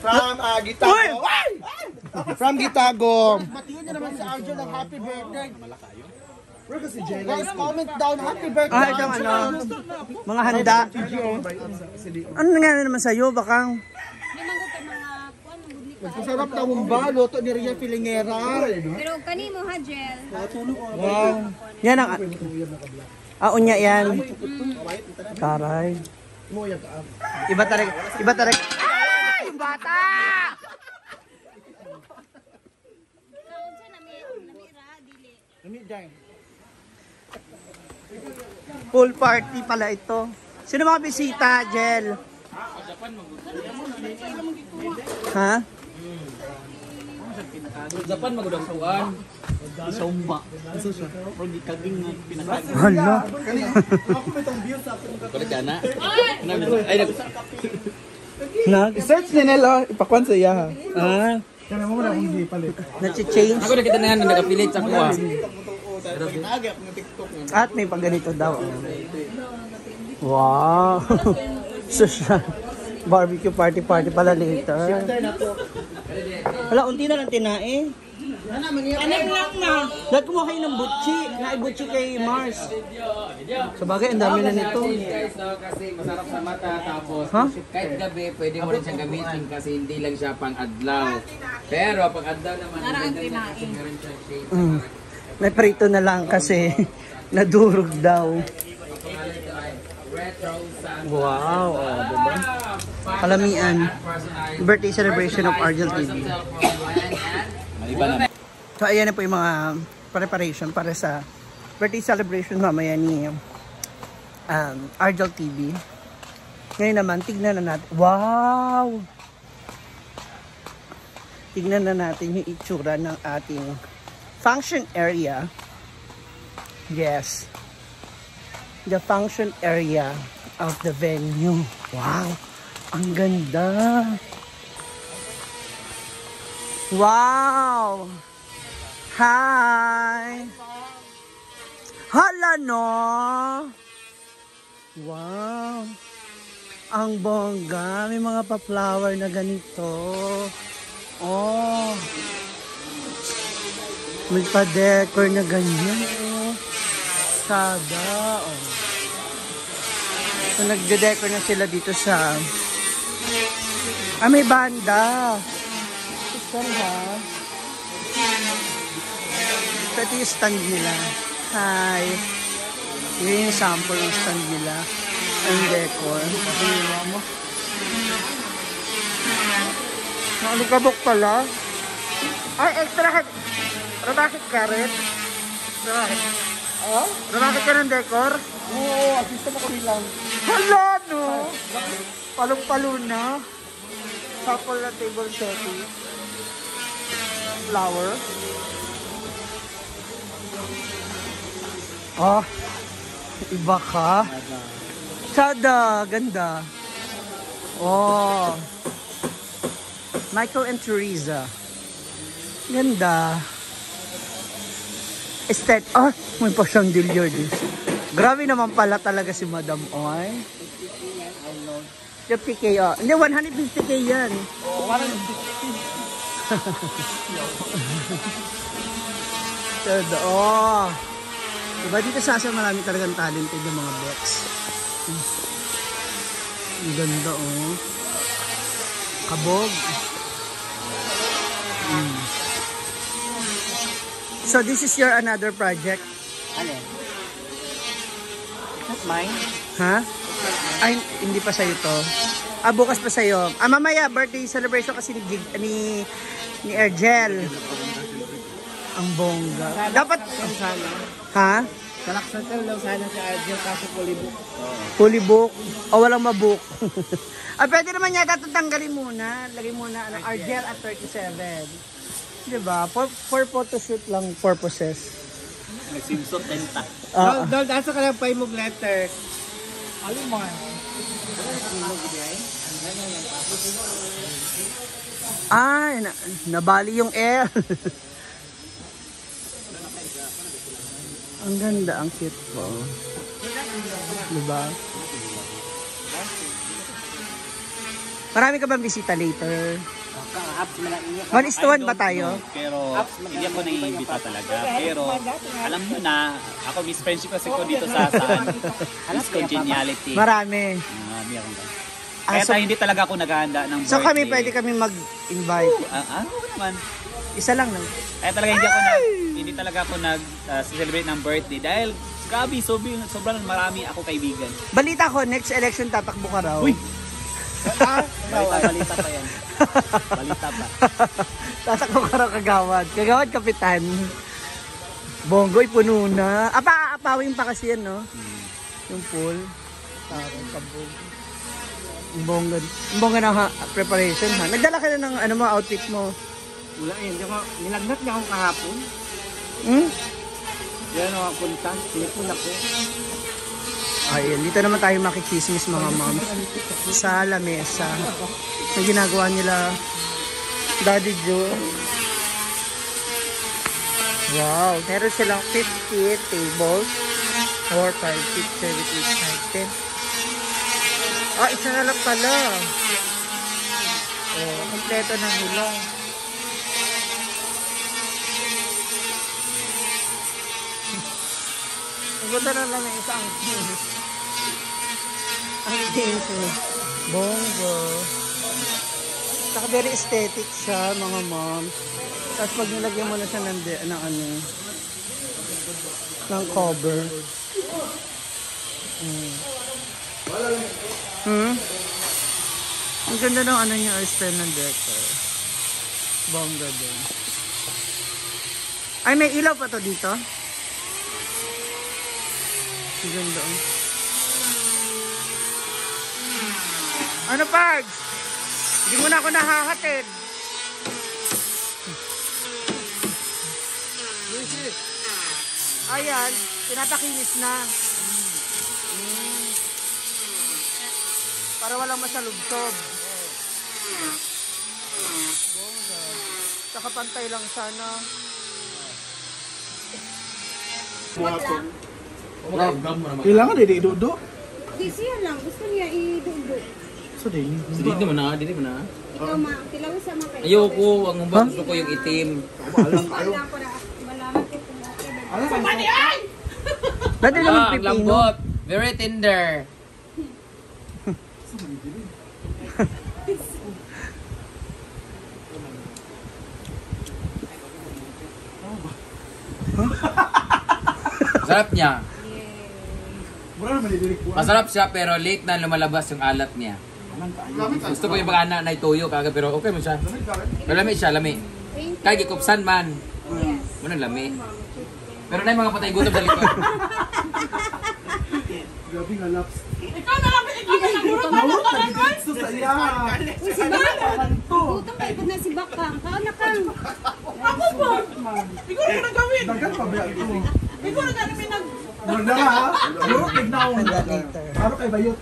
From Gitagom. From Gitagom. Batiin niyo naman si Arjel ng happy birthday. Guys, comment down happy birthday. Ah, itong ano, mga handa. Ano nangyari naman sa'yo? Bakang Masarap daw mong ba, luto ni Ria Filingera. Pero kanimo ha, Jel. wow. Yan ang unya yan. Taray. Iba tarik. Ay, yung bata! Pool party pala ito. Sino mga bisita, Jel? Ha? Japan magudang tuan. Isomba. Pero di kaging pinakaging. Hala. Balik ka na. Ay, I-search ni Nel, ipakwan sa iya ha. Ah. Kaya mo na kung di palit. Nachi-change. ako nakita na nga na nakapilit sa kuha. At may pag ganito daw. Wow. Social. Barbecue party pala later. Wala, unti na lang tinae. Anak lang na. Lahat kumuha kayo ng butchi. Naibutchi kay Mars. Sabagay, ang dami na nito. Guys, no, kasi masarap sa mata. Tapos, kahit gabi, pwede mo rin siyang gamitin kasi hindi lang siya pang adlaw. Pero pag adlaw naman, meron siyang shape. May prito na lang kasi nadurog daw. Wow, diba? Kalamian. Birthday celebration of Argel TV. So ayan na po yung mga preparation para sa birthday celebration mamaya ni Argel TV. Ngayon naman, tignan na natin. Wow! Tignan na natin yung itsura ng ating function area. Yes. The function area of the venue. Wow! Ang ganda! Wow! Hi! Hala no! Wow! Ang bongga! May mga pa-flower na ganito. Oh! May pa-decor na ganyan. Oh! Sada! Oh! So, nagde-decor na sila dito sa... may banda! Saan ha? Ito yung stand nila. Hi! Yun yung sample ng stand nila. Ang decor. Nakalikabok pala. Ay, extra. Bakit carrot? Bakit? Oh? Bakit ka ng decor? Oo, assist mo kami lang. Hala, no? Palong-palo na. Couple na table setting. Flower. Oh, iba ka. Sada, ganda. Oh. Michael and Teresa. Ganda. Estet. Oh, may pa siyang dilliard. Grabe naman pala talaga si Madam Oy. 50k, oh. Hindi, 150k yan. Oo, 150. Oh. Diba dito sa Asa marami talagang talented ng mga bets. Ang ganda, oh. Kabog. So this is your another project? Ano? That's mine. Ha? Ay, hindi pa sa'yo to. Bukas pa sa'yo. Mamaya, birthday celebration kasi ni Argel. Ang bongga. Dapat... Ha? Kalaksatel daw sana si Argel kaso fully book. Fully book? O walang mabook? Pwede naman yata tatanggalin muna. Lagay muna Argel at 37. Diba? For photoshoot lang purposes. Nag-Simpson tenta. Dol, nasa ka lang pa yung letter. Alam mo. Ay, nabali yung air. Ang ganda, ang cute po. Diba? Marami ka bang bisita later? 1:1 ba tayo? Pero hindi ako naiimbita talaga. Pero alam mo na, ako miss friendship kasi ko dito sa saan. Miss congeniality. Marami. Meron ka. Ah, Kaya so- tayo hindi talaga ako naghahanda ng birthday. So kami pwede kami mag-invite. Oo naman. Isa lang lang. Kaya talaga hindi talaga ako nag-celebrate ng birthday dahil grabe, sobrang marami ako kaibigan. Balita ko, next election tatakbo ka raw. Uy! Balita pa yan. Balita pa. Tatakbo ka raw kagawad. Kagawad kapitan. Bonggoy puno na. Aapawin pa kasi yan, no? Yung pool. Parang kabog. Yung bongga na preparation, ha? Nagdala ka na ng ano mo, outfit mo. Wala eh, nilagnat niya ako kahapon. Hmm? Yan ako punta, sinipon ako. Ayun, dito naman tayo makikismis mga moms. Sa lamesa. Ang ginagawa nila Daddy Joe. Wow, meron silang 50 tables. 4, 5, 6, 7, 8, 9, 10. Ah, isa na lang pala. Oh, kompleto na nila. Ang ganda na lang ng isang ang tingin. Bongo. Saka very aesthetic siya, mga moms. Tapos pag nilagyan mo na siya ng cover. Ang ganda ng ano niya, style ng decor. Bongga din. Ay, may ilaw pa to dito? Ang ganda. Ano, Pards? Hindi mo na ako nahahatid. Ayan, pinapakinis na. Para walang masalubsob. Bongga. Saka pantay lang sana. Kailangan hindi idudo. Di siya lang. Gusto niya idudo. So, din. Dito mo na, dito mo na. Ikaw ma, tilawin sa mga kayo. Ayoko, ang umbang gusto ko yung itim. Wala ko na. Malaman ko kung okay. Dati naman Ang pipino. lambot. Very tender. Sarap niya. Wala naman idirik po. Masarap siya pero late na lumalabas yung alat niya. Gusto ko yung mga anak na ituyo kaga pero okay mo siya. Pero lami siya, lami. Kaya gikupsan man. Muna lami. Pero na yung mga patay gutom sa likod. Grabe nga laps. So sa iya. Uy, si Bakang! Gutom kayo po na si Bakang. Kaon na kang. Dagan pa ba ito? Wala ha? Durok tignaw. Later. Paro kay bayot.